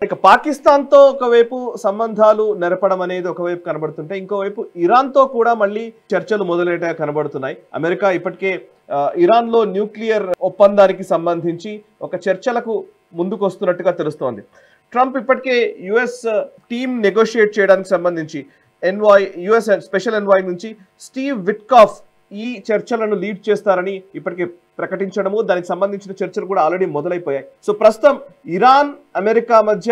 ఇక పాకిస్తాన్తో ఒకవైపు సంబంధాలు నెరపడం అనేది ఒకవైపు కనబడుతుంటే ఇంకోవైపు ఇరాన్తో కూడా మళ్ళీ చర్చలు మొదలైనట్టుగా కనబడుతున్నాయి. అమెరికా ఇప్పటికే ఇరాన్లో న్యూక్లియర్ ఒప్పందానికి సంబంధించి ఒక చర్చలకు ముందుకు వస్తున్నట్టుగా తెలుస్తోంది. ట్రంప్ ఇప్పటికే యుఎస్ టీమ్ నెగోషియేట్ చేయడానికి సంబంధించి యుఎస్ స్పెషల్ ఎన్వాయ్ నుంచి స్టీవ్ విట్కాఫ్ ఈ చర్చలను లీడ్ చేస్తారని ఇప్పటికే ప్రకటించడము, దానికి సంబంధించిన చర్చలు కూడా ఆల్రెడీ మొదలైపోయాయి. సో ప్రస్తుతం ఇరాన్ అమెరికా మధ్య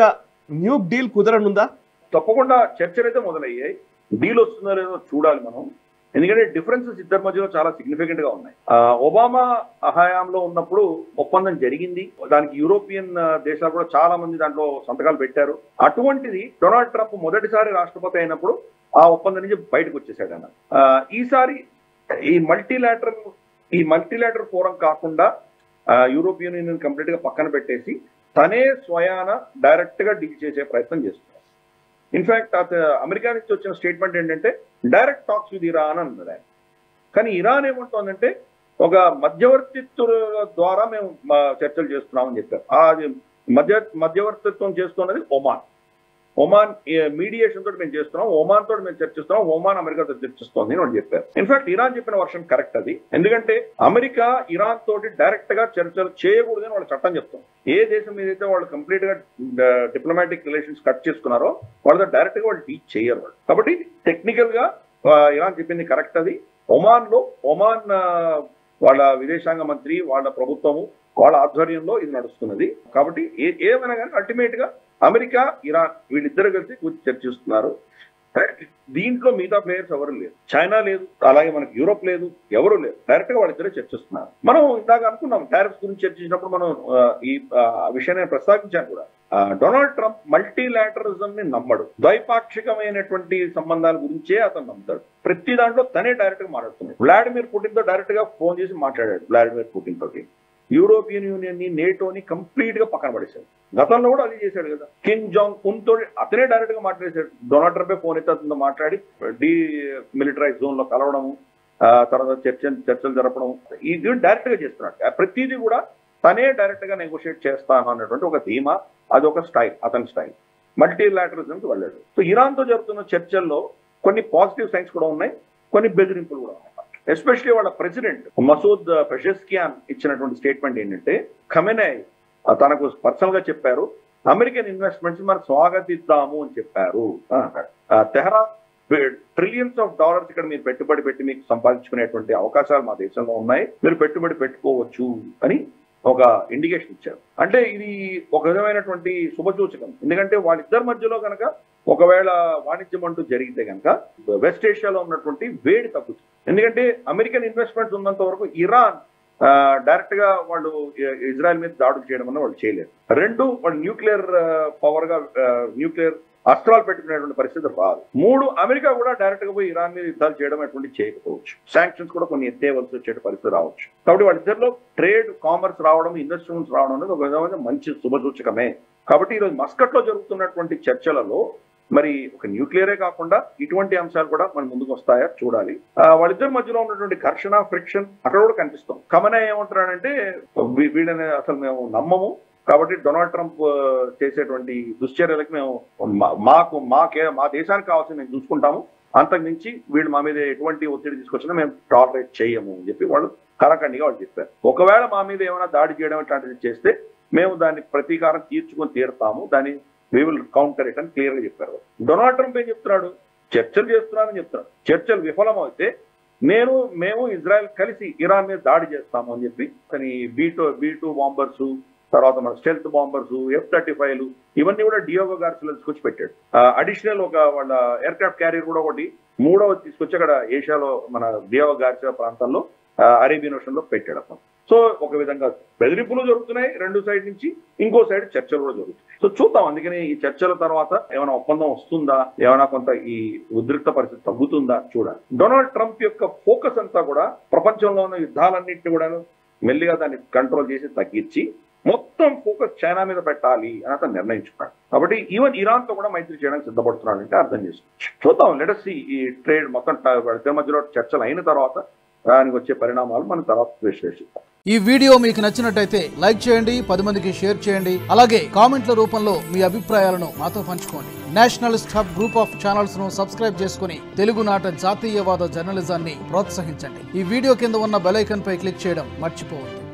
న్యూక్ డీల్ కుదరనుందా? తప్పకుండా చర్చలు అయితే మొదలయ్యాయి. డీల్ వస్తుందో లేదో చూడాలి మనం. ఎందుకంటే డిఫరెన్సెస్ ఇద్దరి మధ్యలో చాలా సిగ్నిఫికెంట్ గా ఉన్నాయి. ఒబామా హయాంలో ఉన్నప్పుడు ఒప్పందం జరిగింది, దానికి యూరోపియన్ దేశాలు కూడా చాలా మంది దాంట్లో సంతకాలు పెట్టారు. అటువంటిది డొనాల్డ్ ట్రంప్ మొదటిసారి రాష్ట్రపతి అయినప్పుడు ఆ ఒప్పందం నుంచి బయటకు వచ్చేసాడు అన్న. ఈసారి ఈ మల్టీలాటరల్ ఫోరం కాకుండా యూరోపియన్ యూనియన్ కంప్లీట్ గా పక్కన పెట్టేసి తనే స్వయాన డైరెక్ట్ గా డీల్ చేసే ప్రయత్నం చేస్తున్నారు. ఇన్ఫాక్ట్ అమెరికా నుంచి వచ్చిన స్టేట్మెంట్ ఏంటంటే డైరెక్ట్ టాక్స్ విత్ ఇరాన్ అన్నది ఆయన. కానీ ఇరాన్ ఏమంటుందంటే ఒక మధ్యవర్తిత్వ ద్వారా మేము చర్చలు చేస్తున్నామని చెప్పారు. అది మధ్యవర్తిత్వం చేస్తున్నది ఒమాన్ మీడియేషన్ తోటి మేము చేస్తున్నాం, ఒమాన్ తోటి మేము చర్చిస్తున్నాం, ఒమాన్ అమెరికాతో చర్చిస్తోంది అని వాళ్ళు చెప్పారు. ఇన్ఫాక్ట్ ఇరాన్ చెప్పిన వర్షన్ కరెక్ట్ అది. ఎందుకంటే అమెరికా ఇరాన్ తోటి డైరెక్ట్ గా చర్చలు చేయకూడదని వాళ్ళ చట్టం చెప్తాం. ఏ దేశం మీదైతే వాళ్ళు కంప్లీట్ గా డిప్లొమాటిక్ రిలేషన్స్ కట్ చేసుకున్నారో వాళ్ళతో డైరెక్ట్ గా వాళ్ళు డీల్ చేయరు వాళ్ళు. కాబట్టి టెక్నికల్ గా ఇరాన్ చెప్పింది కరెక్ట్ అది. ఒమాన్ వాళ్ళ విదేశాంగ మంత్రి, వాళ్ళ ప్రభుత్వము, వాళ్ళ ఆధ్వర్యంలో ఇది నడుస్తున్నది. కాబట్టి ఏమైనా కానీ అల్టిమేట్ గా అమెరికా ఇరాన్ వీళ్ళిద్దరు కలిసి కూర్చొని చర్చిస్తున్నారు. దీంట్లో మిగతా ప్లేయర్స్ ఎవరు లేరు, చైనా లేదు, అలాగే మనకి యూరోప్ లేదు, ఎవరు లేరు. డైరెక్ట్ గా వాళ్ళిద్దరే చర్చిస్తున్నారు. మనం ఇందాక అనుకున్నాం టారిఫ్స్ గురించి చర్చించినప్పుడు మనం ఈ విషయాన్ని ప్రస్తావించాను కూడా. డొనాల్డ్ ట్రంప్ మల్టీలాటరిజం ని నమ్మడు, ద్వైపాక్షికమైనటువంటి సంబంధాల గురించే అతను నమ్ముతాడు. ప్రతి దాంట్లో తనే డైరెక్ట్ గా మాట్లాడుతున్నాడు. వ్లాడిమిర్ పుటిన్ తో డైరెక్ట్ గా ఫోన్ చేసి మాట్లాడాడు. వ్లాడిమిర్ పుటిన్ తోటి యూరోపియన్ యూనియన్ ని, నేటోని కంప్లీట్ గా పక్కన పడేశాడు. గతంలో కూడా అది చేశాడు కదా. కిమ్ జాంగ్ ఉన్ తోటి అతనే డైరెక్ట్ గా మాట్లాడేశాడు. డొనాల్డ్ ట్రంప్ ఫోన్ అయితే అతనితో మాట్లాడి మిలిటరైజ్ జోన్ లో కలవడము, తర్వాత చర్చలు జరపడం, ఇది డైరెక్ట్ గా చేస్తున్నాడు. ప్రతిదీ కూడా తనే డైరెక్ట్ గా నెగోషియేట్ చేస్తాను అన్నటువంటి ఒక ధీమా, అదొక స్టైల్, అతని స్టైల్. మల్టీలాటరిజంకి వెళ్ళాడు. సో ఇరాన్ తో జరుగుతున్న చర్చల్లో కొన్ని పాజిటివ్ సైన్స్ కూడా ఉన్నాయి, కొన్ని బెదిరింపులు కూడా ఉన్నాయి. ఎస్పెషలీ వాళ్ళ ప్రెసిడెంట్ మసూద్ పెజెస్కియాన్ ఇచ్చినటువంటి స్టేట్మెంట్ ఏంటంటే, ఖమెనై తనకు పర్సనల్ గా చెప్పారు, అమెరికన్ ఇన్వెస్ట్మెంట్స్ మనం స్వాగతిద్దాము అని చెప్పారు. తెహరాన్ ట్రిలియన్స్ ఆఫ్ డాలర్స్ ఇక్కడ మీరు పెట్టుబడి పెట్టి మీకు సంపాదించుకునేటువంటి అవకాశాలు మా దేశంలో ఉన్నాయి, మీరు పెట్టుబడి పెట్టుకోవచ్చు అని ఒక ఇండికేషన్ ఇచ్చారు. అంటే ఇది ఒక విధమైనటువంటి శుభసూచకం. ఎందుకంటే వాళ్ళిద్దరి మధ్యలో కనుక ఒకవేళ వాణిజ్యం అంటూ జరిగితే కనుక వెస్ట్ ఏషియాలో ఉన్నటువంటి వేడి తగ్గుతుంది. ఎందుకంటే అమెరికన్ ఇన్వెస్ట్మెంట్స్ ఉన్నంత వరకు ఇరాన్ డైరెక్ట్ గా వాళ్ళు ఇజ్రాయెల్ మీద దాడులు చేయడం అన్న వాళ్ళు చేయలేరు. రెండు, వాళ్ళు న్యూక్లియర్ పవర్ గా న్యూక్లియర్ అస్త్రాలు పెట్టుకునేటువంటి పరిస్థితి రాదు. మూడు, అమెరికా కూడా డైరెక్ట్ గా పోయి ఇరాన్ మీద యుద్ధాలు చేయడం అటువంటి చేయకపోవచ్చు. శాంక్షన్స్ కూడా కొన్ని ఎత్తేవలసి వచ్చే పరిస్థితి రావచ్చు. కాబట్టి వాళ్ళిద్దరిలో ట్రేడ్, కామర్స్ రావడం, ఇన్వెస్ట్మెంట్స్ రావడం అనేది ఒక విధమైన మంచి శుభసూచకమే. కాబట్టి ఈరోజు మస్కట్ లో జరుగుతున్నటువంటి చర్చలలో మరి ఒక న్యూక్లియరే కాకుండా ఇటువంటి అంశాలు కూడా మన ముందుకు వస్తాయా చూడాలి. వాళ్ళిద్దరి మధ్యలో ఉన్నటువంటి ఘర్షణ, ఫ్రిక్షన్ అక్కడ కూడా కనిపిస్తాం. ఖమెనై ఏమంటున్నాడంటే వీళ్ళని అసలు మేము నమ్మము, కాబట్టి డొనాల్డ్ ట్రంప్ చేసేటువంటి దుశ్చర్యలకు మేము మా దేశానికి కావాల్సింది మేము చూసుకుంటాము, అంతకు మించి వీళ్ళు మా మీద ఎటువంటి ఒత్తిడి తీసుకొచ్చినా మేము టాలరేట్ చేయము అని చెప్పి వాళ్ళు కరాఖండిగా వాళ్ళు చెప్పారు. ఒకవేళ మా మీద ఏమైనా దాడి చేయడం ఇట్లాంటిది చేస్తే మేము దాన్ని ప్రతీకారం తీర్చుకొని తీరుతాము, దాన్ని we will counter it అని క్లియర్ గా చెప్పారు. డొనాల్డ్ ట్రంప్ ఏం చెప్తున్నాడు, చర్చలు చేస్తున్నానని చెప్తున్నాడు. చర్చలు విఫలమైతే మేము ఇజ్రాయెల్ కలిసి ఇరాన్ మీద దాడి చేస్తాము అని చెప్పి కానీ B2 బాంబర్స్, తర్వాత మన స్టెల్త్ బాంబర్స్, F-35 ఇవన్నీ కూడా డియోగో గార్సియా తీసుకొచ్చి పెట్టాడు. అడిషనల్ ఒక వాళ్ళ ఎయిర్ క్రాఫ్ట్ క్యారియర్ కూడా ఒకటి మూడవది తీసుకొచ్చి అక్కడ ఏషియాలో మన డియోగో గార్సియా ప్రాంతంలో అరేబియన్ ఓషన్ లో పెట్టాడు అతను. సో ఒక విధంగా బెదిరింపులు జరుగుతున్నాయి రెండు సైడ్ నుంచి, ఇంకో సైడ్ చర్చలు కూడా జరుగుతున్నాయి. సో చూద్దాం. అందుకని ఈ చర్చల తర్వాత ఏమైనా ఒప్పందం వస్తుందా, ఏమైనా కొంత ఈ ఉద్రిక్త పరిస్థితి తగ్గుతుందా చూడాలి. డొనాల్డ్ ట్రంప్ యొక్క ఫోకస్ అంతా కూడా ప్రపంచంలో ఉన్న యుద్ధాలన్నింటినీ కూడా మెల్లిగా దాన్ని కంట్రోల్ చేసి తగ్గించి మొత్తం ఫోకస్ చైనా మీద పెట్టాలి అని అతను నిర్ణయించుకున్నాడు. కాబట్టి ఈవెన్ ఇరాన్ తో కూడా మైత్రి చేయడానికి సిద్ధపడుతున్నాడు అంటే అర్థం చేసుకోవచ్చు. చూద్దాం. లెట్ us see ఈ ట్రేడ్ మొత్తం మధ్యలో చర్చలు అయిన తర్వాత దానికి వచ్చే పరిణామాలు మనం తర్వాత విశ్లేషిస్తాం. ఈ వీడియో మీకు నచ్చినట్టయితే లైక్ చేయండి, 10 మందికి షేర్ చేయండి. అలాగే కామెంట్ల రూపంలో మీ అభిప్రాయాలను మాతో పంచుకోండి. Nationalist hub group of channels ను సబ్స్క్రైబ్ చేసుకుని తెలుగునాట జాతీయవాద జర్నలిజాన్ని ప్రోత్సహించండి. ఈ వీడియో కింద ఉన్న బెల్ ఐకాన్ పై క్లిక్ చేయడం మర్చిపోవద్దు.